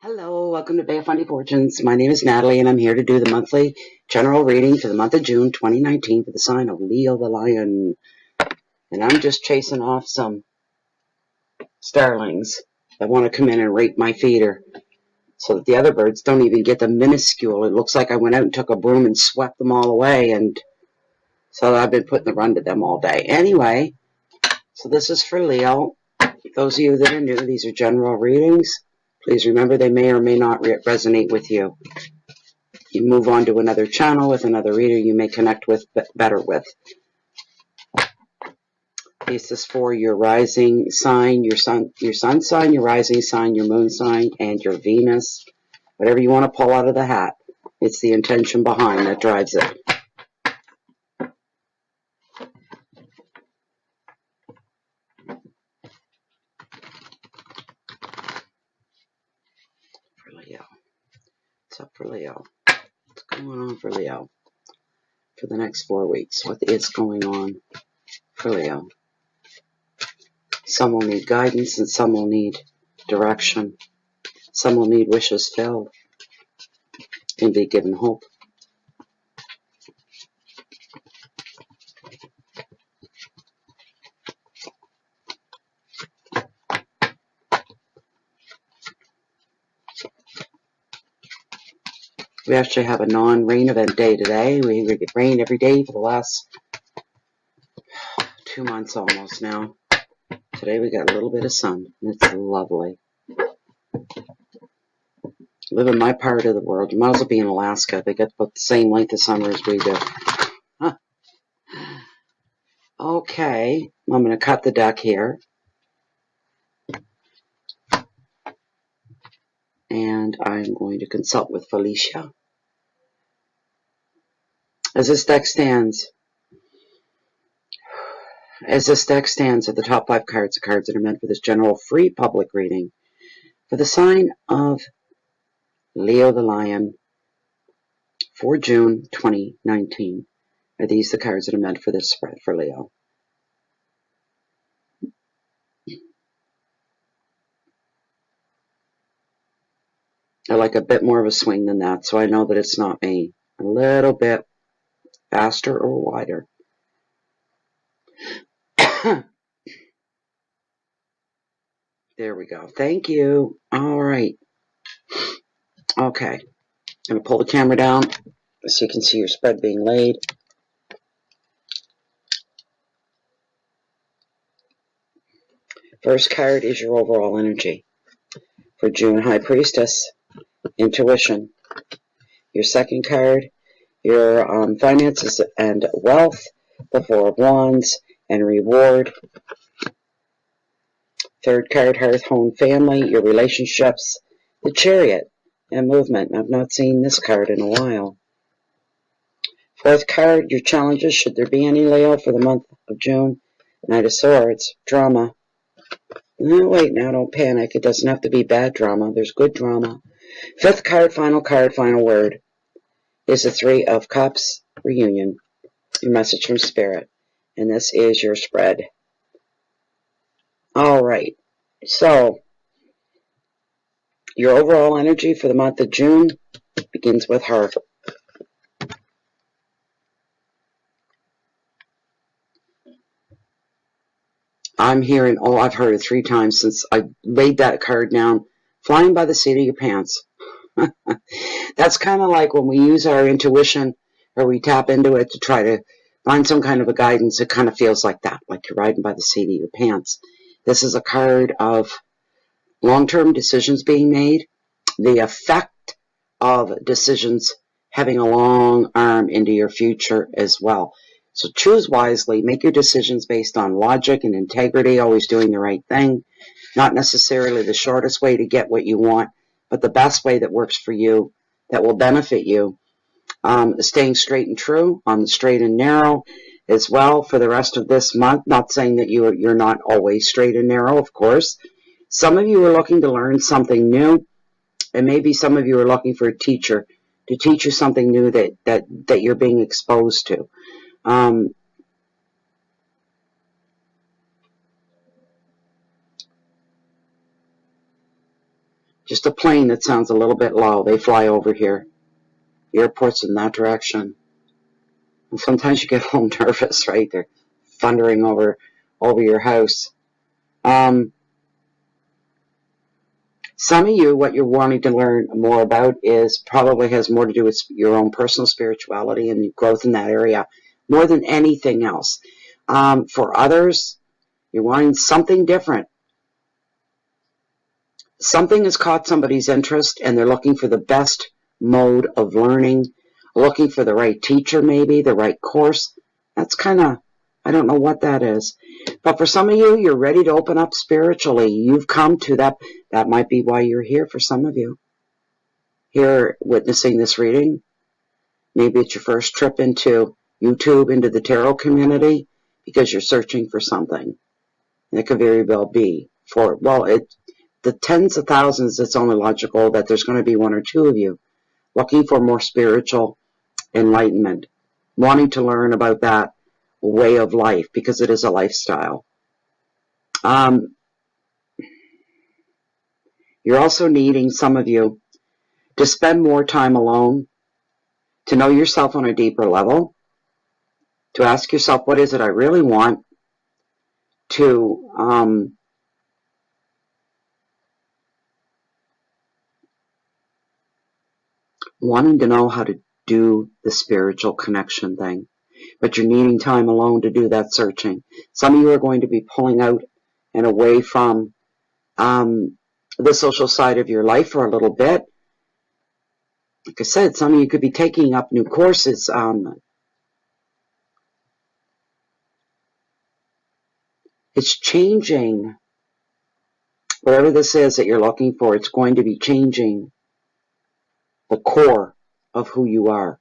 Hello, welcome to Bay of Funny Fortunes. My name is Natalie, and I'm here to do the monthly general reading for the month of June 2019 for the sign of Leo the Lion. And I'm just chasing off some starlings that want to come in and rape my feeder so that the other birds don't even get the minuscule. It looks like I went out and took a broom and swept them all away, and so I've been putting the run to them all day. Anyway, so this is for Leo. Those of you that are new, these are general readings. Please remember they may or may not resonate with you. You move on to another channel with another reader you may connect with better with. This is for your rising sign, your sun sign, your rising sign, your moon sign, and your Venus. Whatever you want to pull out of the hat. It's the intention behind that drives it. For Leo. What's up for Leo? What's going on for Leo? For the next 4 weeks. What is going on for Leo? Some will need guidance and some will need direction. Some will need wishes filled and be given hope. We actually have a non-rain event day today. We get rain every day for the last 2 months almost now. Today we got a little bit of sun. It's lovely. Live in my part of the world. You might as well be in Alaska. They get about the same length of summer as we do. Huh. Okay, I'm going to cut the deck here. And I'm going to consult with Felicia. As this deck stands, are the top 5 cards, the cards that are meant for this general free public reading. For the sign of Leo the Lion for June 2019. Are these the cards that are meant for this spread for Leo? I like a bit more of a swing than that, so I know that it's not me. A little bit faster or wider. There we go. Thank you. All right. Okay. I'm going to pull the camera down so you can see your spread being laid. First card is your overall energy. For June, High Priestess, Intuition. Your second card, your finances and wealth, the Four of Wands, and Reward. Third card, Hearth, Home, Family, your relationships, the Chariot, and Movement. I've not seen this card in a while. Fourth card, your challenges, should there be any, Leo, for the month of June. Knight of Swords, drama. No, wait, now don't panic. It doesn't have to be bad drama. There's good drama. Fifth card, final word, is the Three of Cups, reunion. Your message from Spirit. And this is your spread. All right. So, your overall energy for the month of June begins with her. I'm hearing, oh, I've heard it 3 times since I laid that card down. Flying by the seat of your pants. That's kind of like when we use our intuition or we tap into it to try to find some kind of a guidance. It kind of feels like that, like you're riding by the seat of your pants. This is a card of long-term decisions being made, the effect of decisions having a long arm into your future as well. So choose wisely, make your decisions based on logic and integrity, always doing the right thing, not necessarily the shortest way to get what you want, but the best way that works for you, that will benefit you. Staying straight and true on the straight and narrow as well for the rest of this month. Not saying that you're not always straight and narrow, of course. Some of you are looking to learn something new, and maybe some of you are looking for a teacher to teach you something new that you're being exposed to. Just a plane that sounds a little bit low. They fly over here. The airport's in that direction. And sometimes you get a little nervous, right? They're thundering over your house. Some of you, what you're wanting to learn more about is probably has more to do with your own personal spirituality and growth in that area more than anything else. For others, you're wanting something different. Something has caught somebody's interest and they're looking for the best mode of learning, looking for the right teacher maybe, the right course. That's kind of, I don't know what that is. But for some of you, you're ready to open up spiritually. You've come to that. That might be why you're here for some of you. Here witnessing this reading. Maybe it's your first trip into YouTube, into the tarot community, because you're searching for something. And it could very well be for, well, the tens of thousands, it's only logical that there's going to be one or two of you looking for more spiritual enlightenment, wanting to learn about that way of life because it is a lifestyle. You're also needing, some of you, to spend more time alone, to know yourself on a deeper level, to ask yourself, what is it I really want, to wanting to know how to do the spiritual connection thing. But you're needing time alone to do that searching. Some of you are going to be pulling out and away from the social side of your life for a little bit. Like I said, some of you could be taking up new courses. It's changing. Whatever this is that you're looking for, it's going to be changing the core of who you are.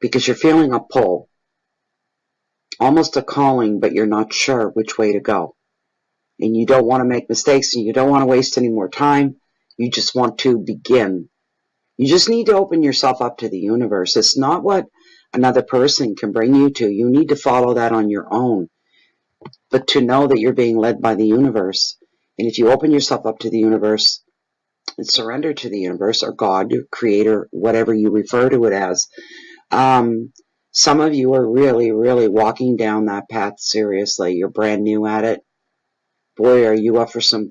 Because you're feeling a pull. Almost a calling, but you're not sure which way to go. And you don't want to make mistakes, and you don't want to waste any more time. You just want to begin. You just need to open yourself up to the universe. It's not what another person can bring you to. You need to follow that on your own. But to know that you're being led by the universe. And if you open yourself up to the universe and surrender to the universe or God, your creator, whatever you refer to it as, some of you are really, really walking down that path seriously. You're brand new at it. Boy, are you up for some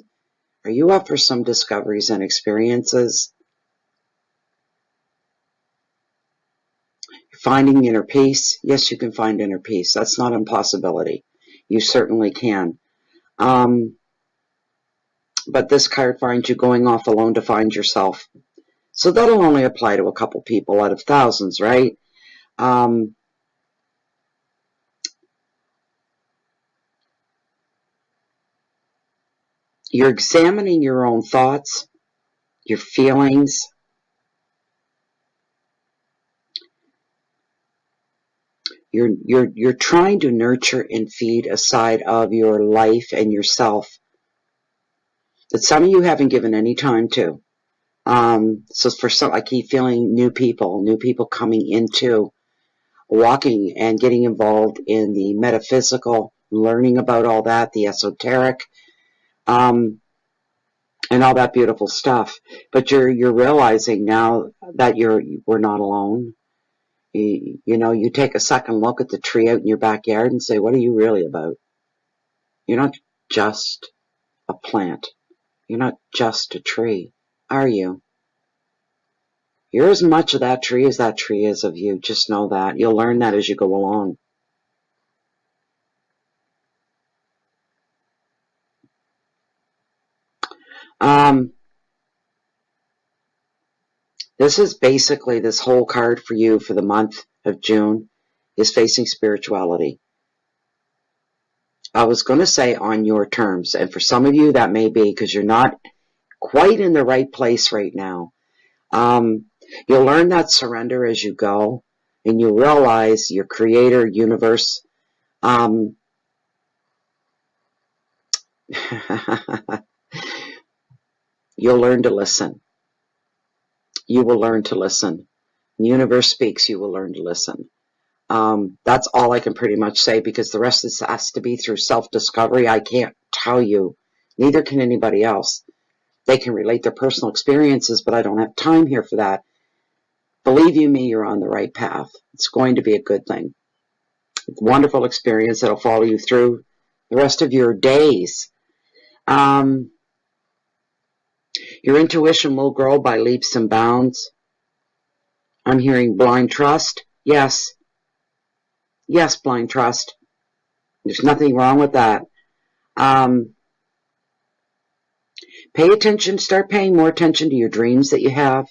discoveries and experiences? Finding inner peace. Yes, you can find inner peace. That's not an impossibility. You certainly can. But this card finds you going off alone to find yourself. So that'll only apply to a couple people out of thousands, right? You're examining your own thoughts, your feelings. You're trying to nurture and feed a side of your life and yourself that some of you haven't given any time to. So for some, I keep feeling new people coming into walking and getting involved in the metaphysical, learning about all that, the esoteric, and all that beautiful stuff. But you're realizing now that we're not alone. You know, you take a second look at the tree out in your backyard and say, what are you really about? You're not just a plant. You're not just a tree, are you? You're as much of that tree as that tree is of you. Just know that. You'll learn that as you go along. This is basically, this whole card for you for the month of June is facing spirituality. I was going to say on your terms, and for some of you that may be because you're not quite in the right place right now. You'll learn that surrender as you go, and you realize your creator, universe, you'll learn to listen. You will learn to listen. The universe speaks, you will learn to listen. That's all I can pretty much say because the rest of this has to be through self-discovery. I can't tell you Neither can anybody else. They can relate their personal experiences, but I don't have time here for that. Believe you me, you're on the right path. It's going to be a good thing. It's a wonderful experience that'll follow you through the rest of your days. Your intuition will grow by leaps and bounds. I'm hearing blind trust. Yes. Yes, blind trust. There's nothing wrong with that. Pay attention, start paying more attention to your dreams that you have,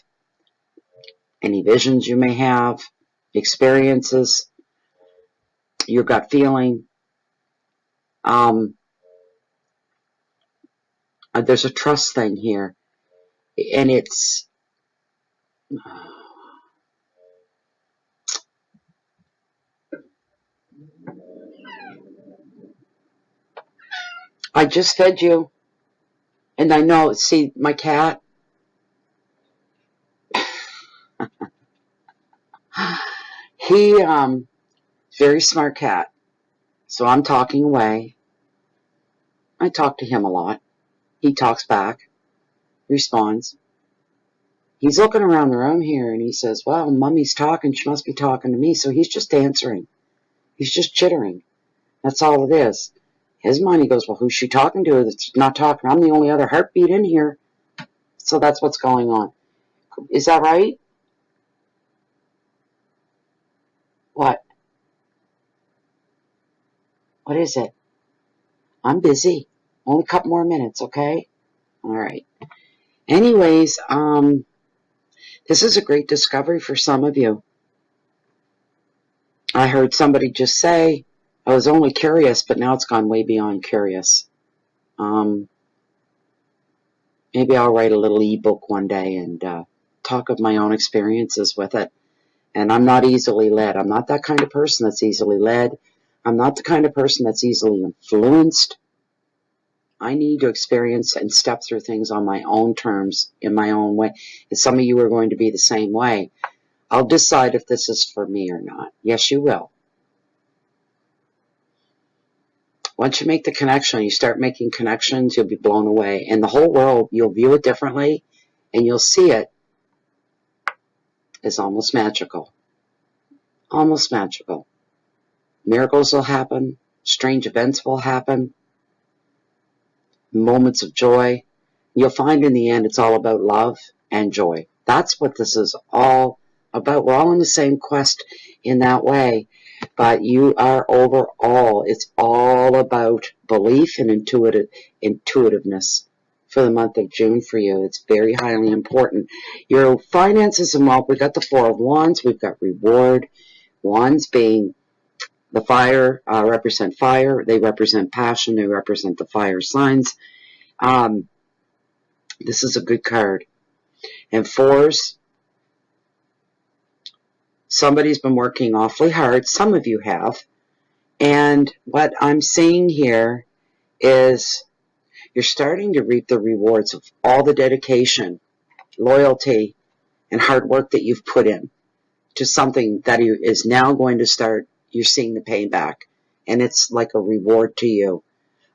any visions you may have, experiences, your gut feeling. There's a trust thing here, and it's I just fed you, and I know, see, my cat, he, very smart cat, so I'm talking away. I talk to him a lot. He talks back, responds. He's looking around the room here, and he says, well, Mummy's talking, she must be talking to me, so he's just answering. He's just chittering. That's all it is. His mind, he goes, well, who's she talking to that's not talking? I'm the only other heartbeat in here. So that's what's going on. Is that right? What? What is it? I'm busy. Only a couple more minutes, okay? All right. Anyways, this is a great discovery for some of you. I heard somebody just say, I was only curious, but now it's gone way beyond curious. Maybe I'll write a little ebook one day and talk of my own experiences with it. And I'm not easily led. I'm not that kind of person that's easily led. I'm not the kind of person that's easily influenced. I need to experience and step through things on my own terms, in my own way. And some of you are going to be the same way. I'll decide if this is for me or not. Yes, you will. Once you make the connection, you start making connections, you'll be blown away. And the whole world, you'll view it differently, and you'll see it as almost magical. Almost magical. Miracles will happen. Strange events will happen. Moments of joy. You'll find in the end it's all about love and joy. That's what this is all about. We're all in the same quest in that way. But you are overall, it's all about belief and intuitiveness for the month of June for you. It's very highly important. Your finances and wealth, we've got the Four of Wands, we've got reward. Wands being the fire, represent fire. They represent passion. They represent the fire signs. This is a good card. And fours, somebody's been working awfully hard. Some of you have. And what I'm seeing here is you're starting to reap the rewards of all the dedication, loyalty, and hard work that you've put in to something that is now going to start, you're seeing the payback. And it's like a reward to you.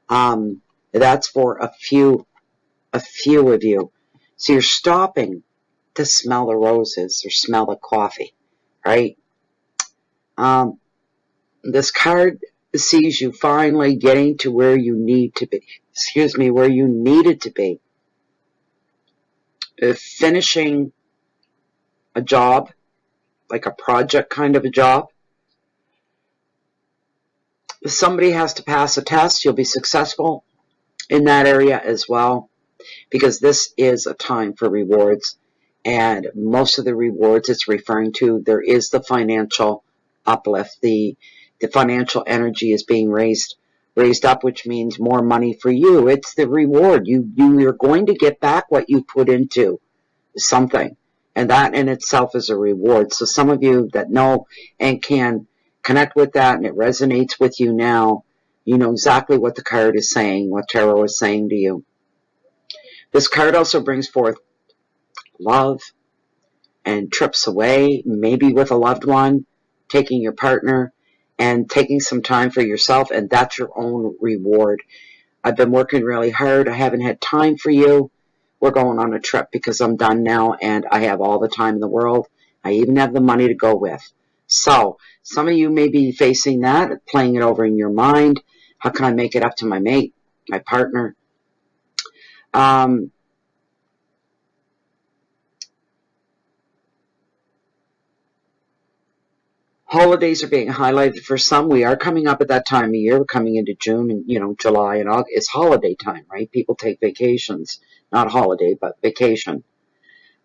That's for a few of you. So you're stopping to smell the roses or smell the coffee, right? This card sees you finally getting to where you need to be. Where you needed to be. Finishing a job, like a project kind of a job. If somebody has to pass a test, you'll be successful in that area as well, because this is a time for rewards. And most of the rewards it's referring to, there is the financial uplift. The financial energy is being raised up, which means more money for you. It's the reward. You're going to get back what you put into something. And that in itself is a reward. So some of you that know and can connect with that and it resonates with you now, you know exactly what the card is saying, what tarot is saying to you. This card also brings forth love and trips away, maybe with a loved one, taking your partner and taking some time for yourself, and that's your own reward. I've been working really hard. I haven't had time for you. We're going on a trip because I'm done now and I have all the time in the world. I even have the money to go with. So some of you may be facing that, playing it over in your mind. How can I make it up to my mate, my partner? Holidays are being highlighted for some. We are coming up at that time of year. We're coming into June and, July and August. It's holiday time, right? People take vacations. Not holiday, but vacation.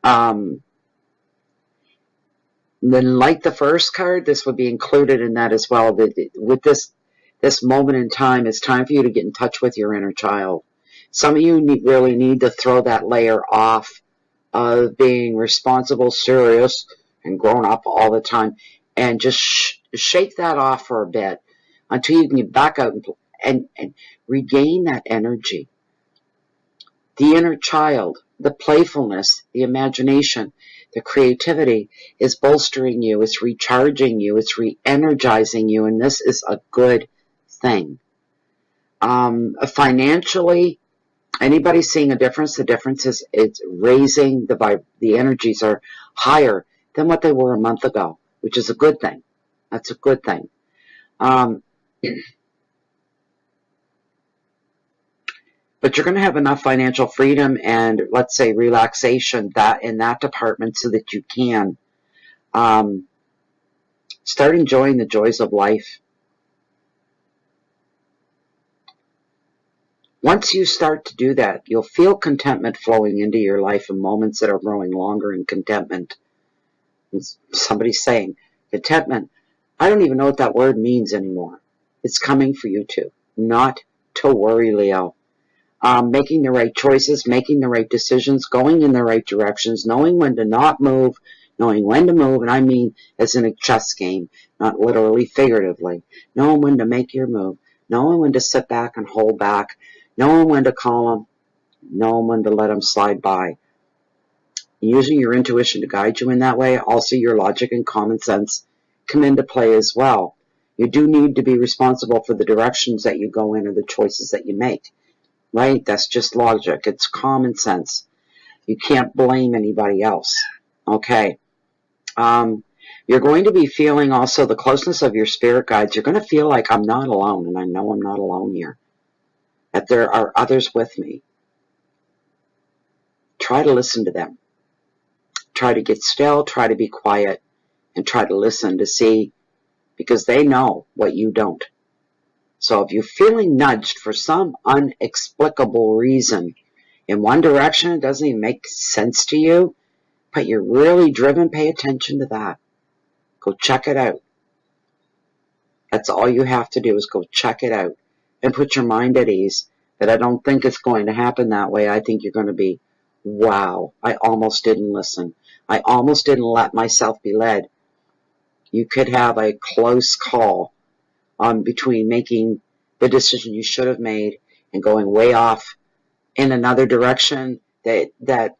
Then like the first card, this would be included in that as well. With this moment in time, it's time for you to get in touch with your inner child. Some of you really need to throw that layer off of being responsible, serious, and grown up all the time, and just shake that off for a bit until you can get back out and regain that energy. The inner child, the playfulness, the imagination, the creativity is bolstering you, it's recharging you, it's re-energizing you, and this is a good thing. Financially, anybody seeing a difference? The difference is it's raising the energies are higher than what they were a month ago, which is a good thing. That's a good thing. But you're going to have enough financial freedom and, let's say, relaxation in that department so that you can start enjoying the joys of life. Once you start to do that, you'll feel contentment flowing into your life in moments that are growing longer in contentment. Somebody's saying, contentment, I don't even know what that word means anymore. It's coming for you too. Not to worry, Leo. Making the right choices, making the right decisions, going in the right directions, knowing when to not move, knowing when to move, and I mean as in a chess game, not literally, figuratively. Knowing when to make your move, knowing when to sit back and hold back, knowing when to call them, knowing when to let them slide by. Using your intuition to guide you in that way, also your logic and common sense come into play as well. You do need to be responsible for the directions that you go in or the choices that you make. Right? That's just logic. It's common sense. You can't blame anybody else. Okay. You're going to be feeling also the closeness of your spirit guides. You're going to feel like I'm not alone, and I know I'm not alone here. That there are others with me. Try to listen to them. Try to get still. Try to be quiet. And try to listen to see, because they know what you don't. So if you're feeling nudged for some inexplicable reason in one direction, it doesn't even make sense to you, but you're really driven, pay attention to that. Go check it out. That's all you have to do is go check it out and put your mind at ease that I don't think it's going to happen that way. I think you're going to be, wow, I almost didn't listen. I almost didn't let myself be led. You could have a close call between making the decision you should have made and going way off in another direction that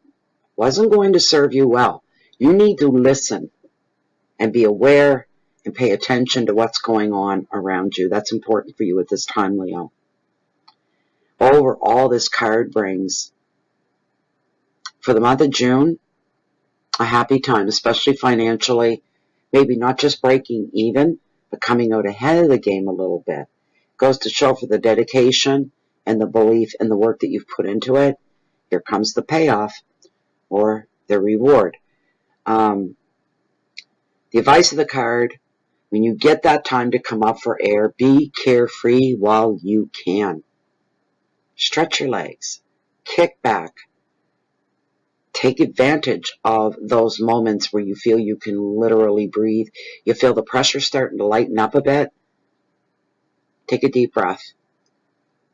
wasn't going to serve you well. You need to listen and be aware and pay attention to what's going on around you. That's important for you at this time, Leo. Overall, this card brings, for the month of June, a happy time, especially financially. Maybe not just breaking even, but coming out ahead of the game a little bit. Goes to show for the dedication and the belief and the work that you've put into it. Here comes the payoff or the reward. The advice of the card, when you get that time to come up for air, be carefree while you can. Stretch your legs. Kick back. Take advantage of those moments where you feel you can literally breathe. You feel the pressure starting to lighten up a bit. Take a deep breath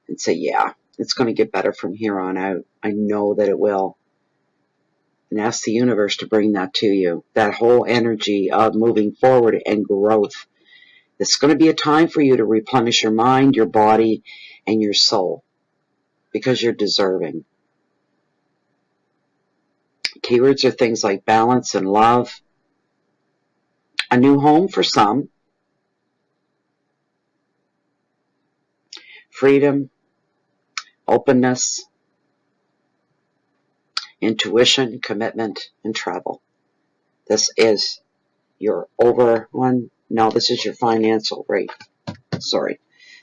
and say, yeah, it's going to get better from here on out. I know that it will. And ask the universe to bring that to you. That whole energy of moving forward and growth. It's going to be a time for you to replenish your mind, your body, and your soul. Because you're deserving. Keywords are things like balance and love. A new home for some. Freedom. openness, intuition, commitment, and travel. This is your over one. No, this is your financial rate. Sorry.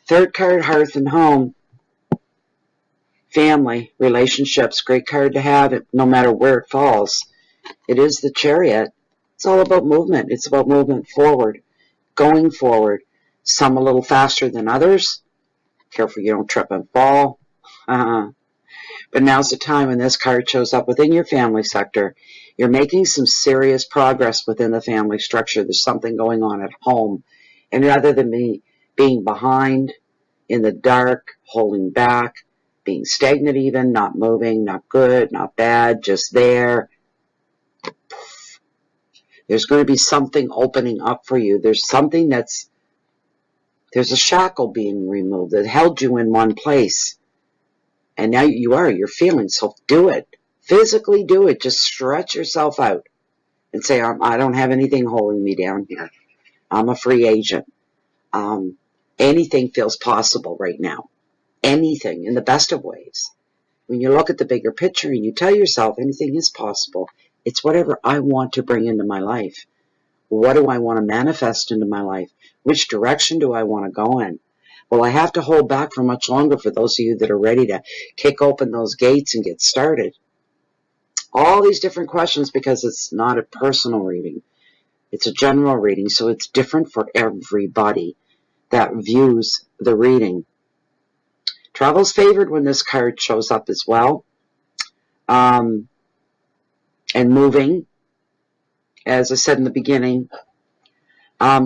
Third card, hearth and home. Family, relationships, great card to have no matter where it falls. It is the Chariot. It's all about movement. It's about movement forward, going forward. Some a little faster than others. Careful you don't trip and fall. But now's the time when this card shows up within your family sector. You're making some serious progress within the family structure. There's something going on at home. And rather than being behind, in the dark, holding back, being stagnant even, not moving, not good, not bad, just there, there's going to be something opening up for you. There's a shackle being removed that held you in one place. And now you're feeling, so do it. Physically do it. Just stretch yourself out and say, I don't have anything holding me down here. I'm a free agent. Anything feels possible right now. Anything, in the best of ways. When you look at the bigger picture and you tell yourself anything is possible, it's whatever I want to bring into my life. What do I want to manifest into my life? Which direction do I want to go in? Well, I have to hold back for much longer for those of you that are ready to kick open those gates and get started. All these different questions, because it's not a personal reading. It's a general reading, so it's different for everybody that views the reading. Travel's favored when this card shows up as well. And moving, as I said in the beginning,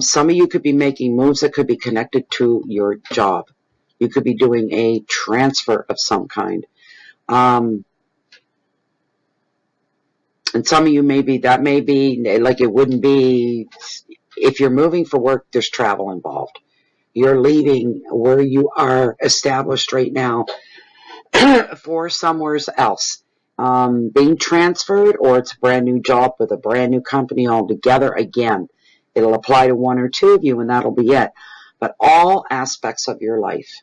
some of you could be making moves that could be connected to your job. You could be doing a transfer of some kind. And some of you that may be, like it wouldn't be, if you're moving for work, there's travel involved. You're leaving where you are established right now for somewhere else. Being transferred, or it's a brand new job with a brand new company altogether. Again, it'll apply to one or two of you, and that'll be it. But all aspects of your life,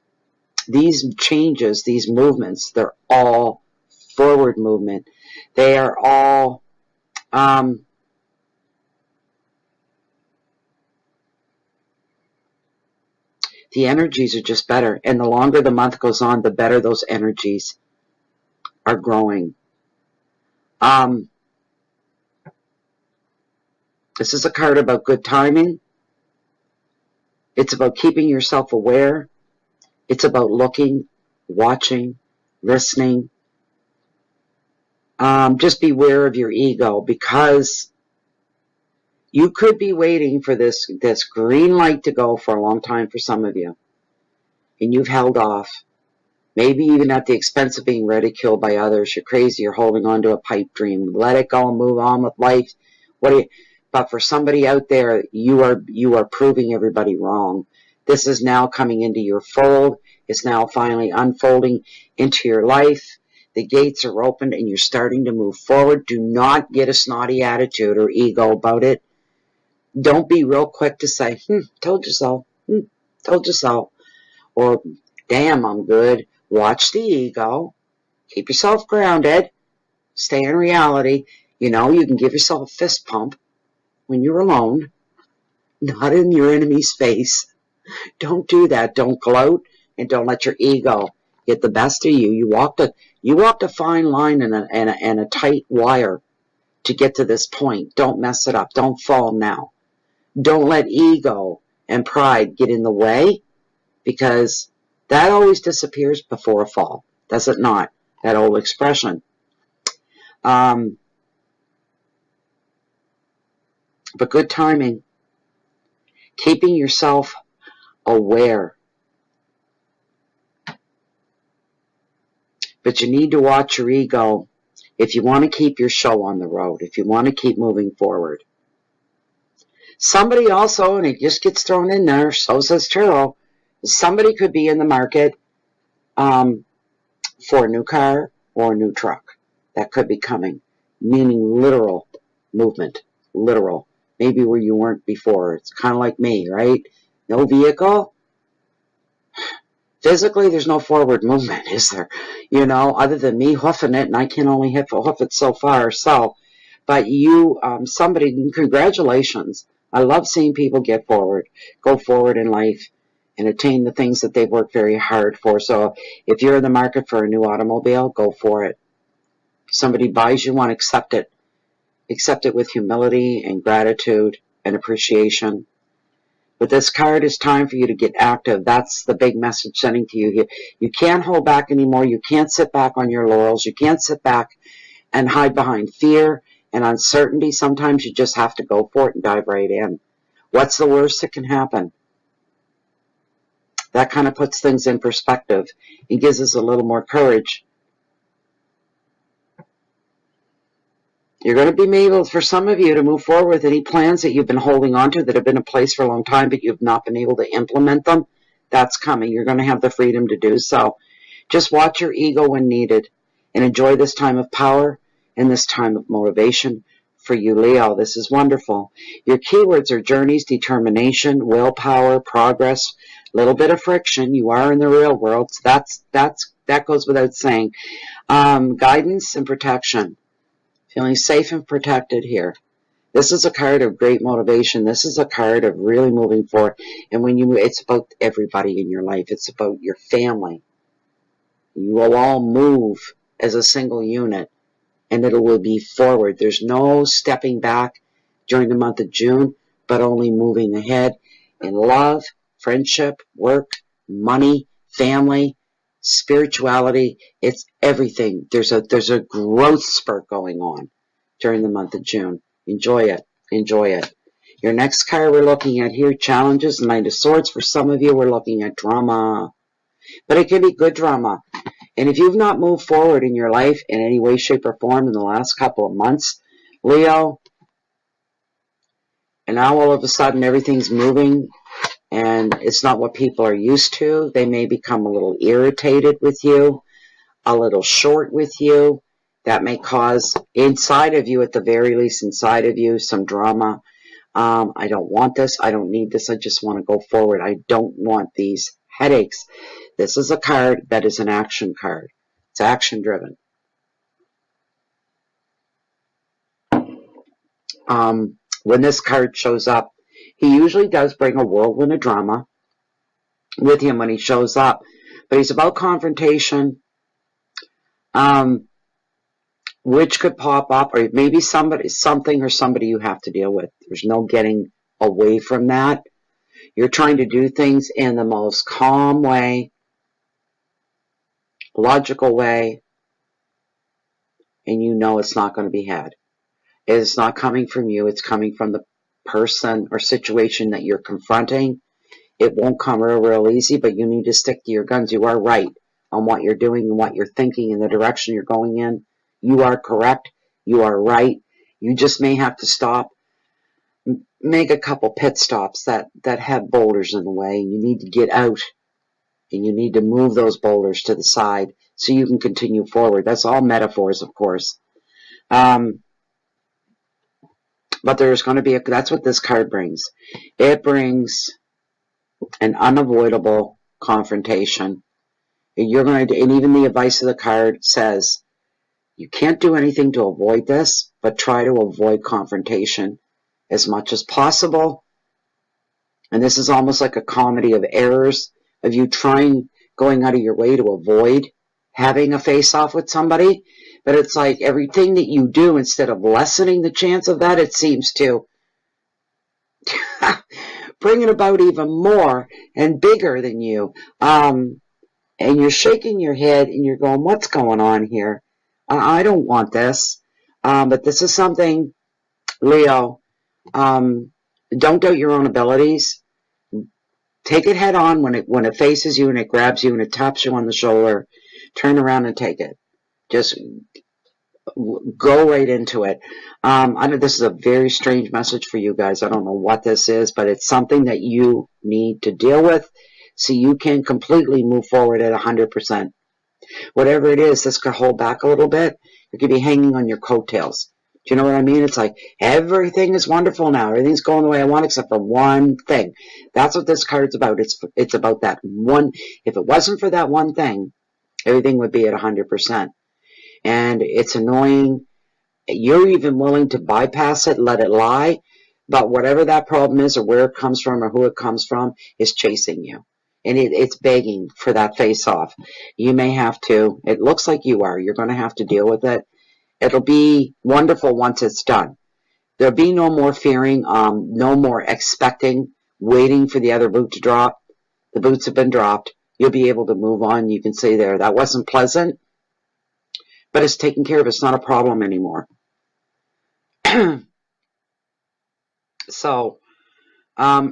these changes, these movements, they're all forward movement. They are all the energies are just better. And the longer the month goes on, the better those energies are growing. This is a card about good timing. It's about keeping yourself aware. It's about looking, watching, listening. Just beware of your ego, because you could be waiting for this green light to go for a long time for some of you. And you've held off. Maybe even at the expense of being ridiculed by others. You're crazy. You're holding on to a pipe dream. Let it go and move on with life. But for somebody out there, you are proving everybody wrong. This is now coming into your fold. It's now finally unfolding into your life. The gates are opened and you're starting to move forward. Do not get a snotty attitude or ego about it. Don't be real quick to say, told you so. Told you so. Or, damn, I'm good. Watch the ego. Keep yourself grounded. Stay in reality. You know, you can give yourself a fist pump when you're alone, not in your enemy's face. Don't do that. Don't gloat, and don't let your ego get the best of you. You walked a fine line and a tight wire to get to this point. Don't mess it up. Don't fall now. Don't let ego and pride get in the way, because that always disappears before a fall. Does it not? That old expression. But good timing. Keeping yourself aware. But you need to watch your ego if you want to keep your show on the road, if you want to keep moving forward. Somebody also, and it just gets thrown in there, so says tarot, somebody could be in the market for a new car or a new truck. That could be coming, meaning literal movement, literal. Maybe where you weren't before. It's kind of like me, right? No vehicle. Physically, there's no forward movement, is there? You know, other than me hoofing it, and I can only hoof it so far. So, but you, somebody, congratulations. I love seeing people go forward in life, and attain the things that they've worked very hard for. So, if you're in the market for a new automobile, go for it. Somebody buys you one, accept it. Accept it with humility and gratitude and appreciation. But this card is time for you to get active. That's the big message sending to you. You can't hold back anymore. You can't sit back on your laurels. You can't sit back and hide behind fear and uncertainty. Sometimes you just have to go for it and dive right in. What's the worst that can happen? That kind of puts things in perspective. It gives us a little more courage. You're going to be able, for some of you, to move forward with any plans that you've been holding on to that have been in place for a long time, but you've not been able to implement them. That's coming. You're going to have the freedom to do so. Just watch your ego when needed and enjoy this time of power and this time of motivation for you, Leo. This is wonderful. Your keywords are journeys, determination, willpower, progress, a little bit of friction. You are in the real world, so that goes without saying. Guidance and protection. Feeling safe and protected here. This is a card of great motivation. This is a card of really moving forward. And it's about everybody in your life. It's about your family. You will all move as a single unit, and it will be forward. There's no stepping back during the month of June, but only moving ahead in love, friendship, work, money, family, spirituality. It's everything. There's a growth spurt going on during the month of June. Enjoy it. Enjoy it. Your next card we're looking at here, challenges, Knight of Swords. For some of you, we're looking at drama. But it can be good drama. And if you've not moved forward in your life in any way, shape, or form in the last couple of months, Leo, and now all of a sudden everything's moving and it's not what people are used to. They may become a little irritated with you, a little short with you. That may cause inside of you, at the very least inside of you, some drama. I don't want this. I don't need this. I just want to go forward. I don't want these headaches. This is a card that is an action card. It's action driven. When this card shows up, he usually does bring a whirlwind of drama with him when he shows up. But he's about confrontation, which could pop up, or maybe something or somebody you have to deal with. There's no getting away from that. You're trying to do things in the most calm way, logical way, and you know it's not going to be had. It's not coming from you. It's coming from the person or situation that you're confronting. It won't come real easy, but you need to stick to your guns. You are right on what you're doing and what you're thinking and the direction you're going in. You are correct. You are right. You just may have to stop, make a couple pit stops that have boulders in the way. You need to get out and you need to move those boulders to the side so you can continue forward. That's all metaphors, of course. But there's going to be that's what this card brings. It brings an unavoidable confrontation. And even the advice of the card says, you can't do anything to avoid this, but try to avoid confrontation as much as possible. And this is almost like a comedy of errors, of you going out of your way to avoid having a face-off with somebody. But it's like everything that you do, instead of lessening the chance of that, it seems to bring it about even more and bigger than you. And you're shaking your head and you're going, what's going on here? I don't want this. But this is something, Leo, don't doubt your own abilities. Take it head on when it faces you and it grabs you and it taps you on the shoulder. Turn around and take it. Just go right into it. I know this is a very strange message for you guys. I don't know what this is, but it's something that you need to deal with so you can completely move forward at 100%. Whatever it is, this could hold back a little bit. You could be hanging on your coattails. Do you know what I mean? It's like everything is wonderful now. Everything's going the way I want except for one thing. That's what this card's about. It's about that one. If it wasn't for that one thing, everything would be at 100%. And it's annoying. You're even willing to bypass it, let it lie. But whatever that problem is, or where it comes from, or who it comes from, is chasing you. And it's begging for that face off. You may have to. It looks like you are. You're going to have to deal with it. It'll be wonderful once it's done. There'll be no more fearing, no more expecting, waiting for the other boot to drop. The boots have been dropped. You'll be able to move on. You can say there, that wasn't pleasant, but it's taken care of. It's not a problem anymore. So,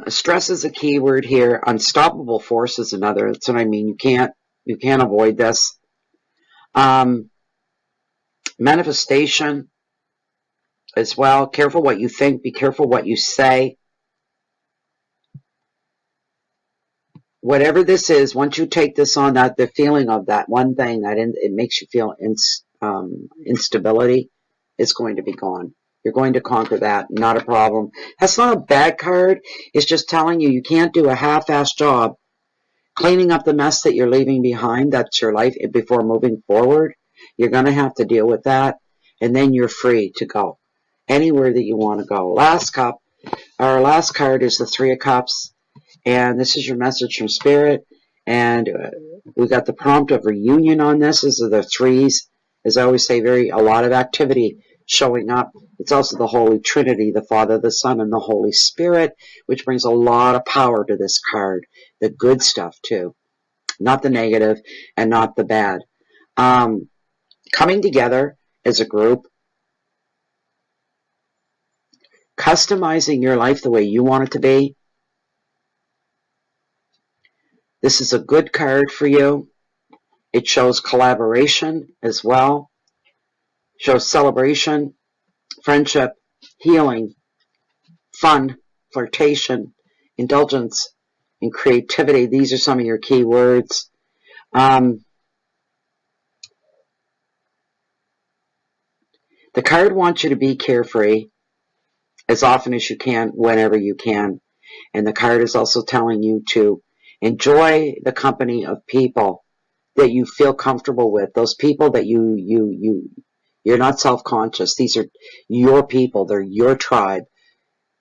stress is a key word here. Unstoppable force is another. That's what I mean. You can't avoid this. Manifestation as well. Careful what you think. Be careful what you say. Whatever this is, once you take this on, that the feeling of that one thing that it makes you feel instability is going to be gone. You're going to conquer that. Not a problem. That's not a bad card. It's just telling you can't do a half-assed job cleaning up the mess that you're leaving behind. That's your life before moving forward. You're going to have to deal with that, and then you're free to go anywhere that you want to go. Last cup. Our last card is the Three of Cups, and this is your message from Spirit. And we got the prompt of reunion on this. These are the threes. As I always say, a lot of activity showing up. It's also the Holy Trinity, the Father, the Son, and the Holy Spirit, which brings a lot of power to this card. The good stuff, too. Not the negative and not the bad. Coming together as a group. Customizing your life the way you want it to be. This is a good card for you. It shows collaboration as well. Shows celebration, friendship, healing, fun, flirtation, indulgence, and creativity. These are some of your key words. The card wants you to be carefree as often as you can, whenever you can. And the card is also telling you to enjoy the company of people that you feel comfortable with. Those people that you're not self-conscious. These are your people. They're your tribe.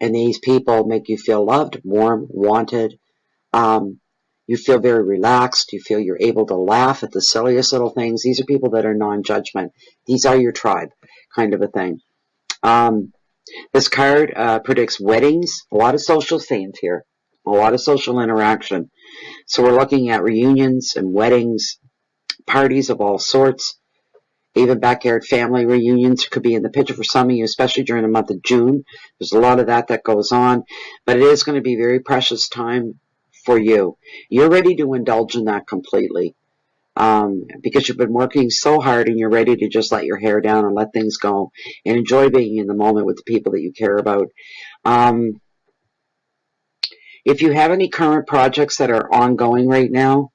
And these people make you feel loved, warm, wanted. You feel very relaxed. You feel you're able to laugh at the silliest little things. These are people that are non-judgment. These are your tribe, kind of a thing. This card predicts weddings. A lot of social scenes here. A lot of social interaction. So we're looking at reunions and weddings, parties of all sorts. Even backyard family reunions could be in the picture for some of you, especially during the month of June. There's a lot of that goes on. But it is going to be very precious time for you. You're ready to indulge in that completely. Because you've been working so hard and you're ready to just let your hair down and let things go and enjoy being in the moment with the people that you care about. If you have any current projects that are ongoing right now,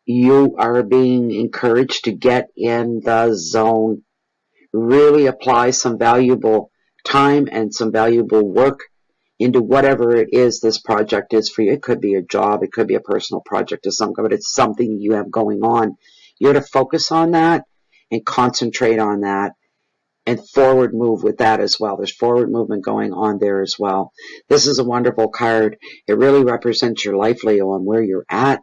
you are being encouraged to get in the zone. Really apply some valuable time and some valuable work into whatever it is this project is for you. It could be a job. It could be a personal project of some kind, but it's something you have going on. You're to focus on that and concentrate on that and forward move with that as well. There's forward movement going on there as well. This is a wonderful card. It really represents your life, Leo, and where you're at.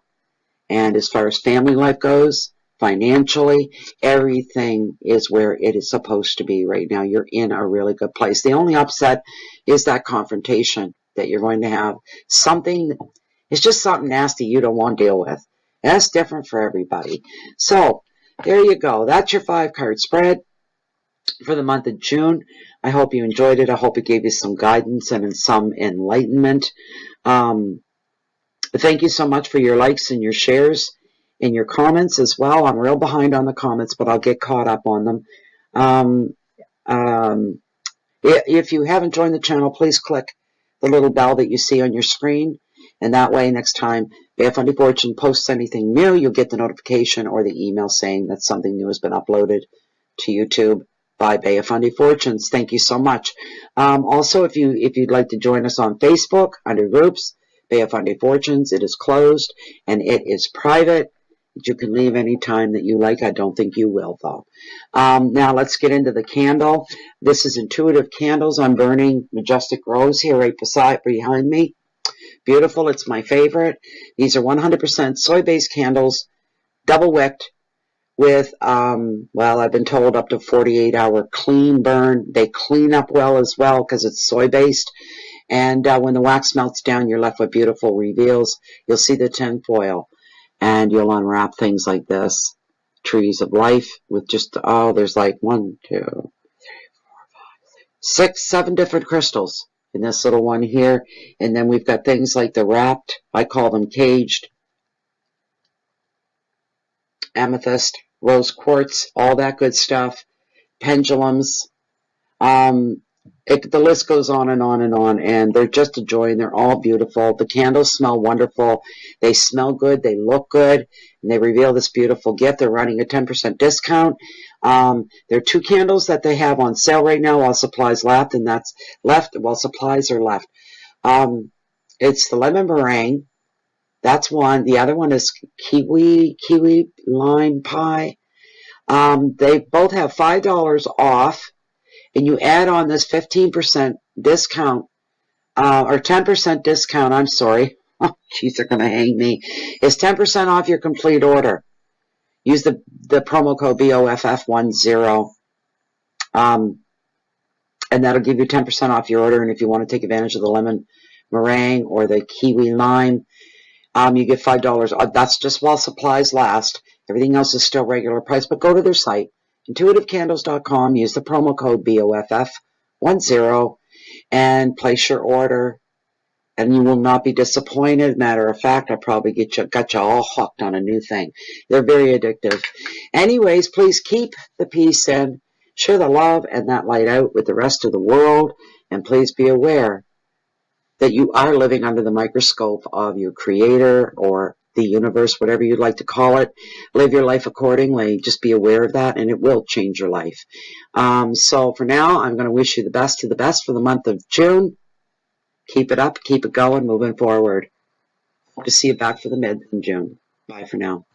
And as far as family life goes, financially, everything is where it is supposed to be right now. You're in a really good place. The only upset is that confrontation that you're going to have. It's just something nasty you don't want to deal with. That's different for everybody. So, there you go. That's your 5-card spread for the month of June. I hope you enjoyed it. I hope it gave you some guidance and some enlightenment. Thank you so much for your likes and your shares and your comments as well. I'm real behind on the comments, but I'll get caught up on them. If you haven't joined the channel, please click the little bell that you see on your screen. And that way, next time Bea Fundy Fortune posts anything new, you'll get the notification or the email saying that something new has been uploaded to YouTube. by Bay of Fundy Fortunes. Thank you so much. Also, if you'd like to join us on Facebook under groups, Bay of Fundy Fortunes, it is closed and it is private. You can leave any time that you like. I don't think you will, though. Now let's get into the candle. This is Intuitive Candles. I'm burning Majestic Rose here right behind me. Beautiful. It's my favorite. These are 100% soy-based candles, double wicked, with, well, I've been told up to 48-hour clean burn. They clean up well as well because it's soy-based. And when the wax melts down, you're left with beautiful reveals. You'll see the tin foil, and you'll unwrap things like this. Trees of life with just, there's like 1, 2, 6, 7 different crystals in this little one here. And then we've got things like the wrapped, I call them caged, amethyst, rose quartz, all that good stuff, pendulums. The list goes on and on and on, and they're just a joy, and they're all beautiful. The candles smell wonderful. They smell good. They look good, and they reveal this beautiful gift. They're running a 10% discount. There are 2 candles that they have on sale right now while supplies left, and that's left while supplies are left. It's the lemon meringue. That's one. The other one is kiwi lime pie. They both have $5 off, and you add on this 15% discount, or 10% discount, I'm sorry. Oh, jeez, they're going to hang me. It's 10% off your complete order. Use the promo code BOFF10, and that'll give you 10% off your order. And if you want to take advantage of the lemon meringue or the kiwi lime, you get $5. That's just while supplies last. Everything else is still regular price, but go to their site, intuitivecandles.com, use the promo code BOFF10, and place your order, and you will not be disappointed. Matter of fact, I probably got you all hooked on a new thing. They're very addictive. Anyways, please keep the peace in, share the love and that light out with the rest of the world, and please be aware that you are living under the microscope of your creator or the universe, whatever you'd like to call it. Live your life accordingly. Just be aware of that, and it will change your life. So for now, I'm going to wish you the best of the best for the month of June. Keep it up, keep it going, moving forward. Hope to see you back for the mid in June. Bye for now.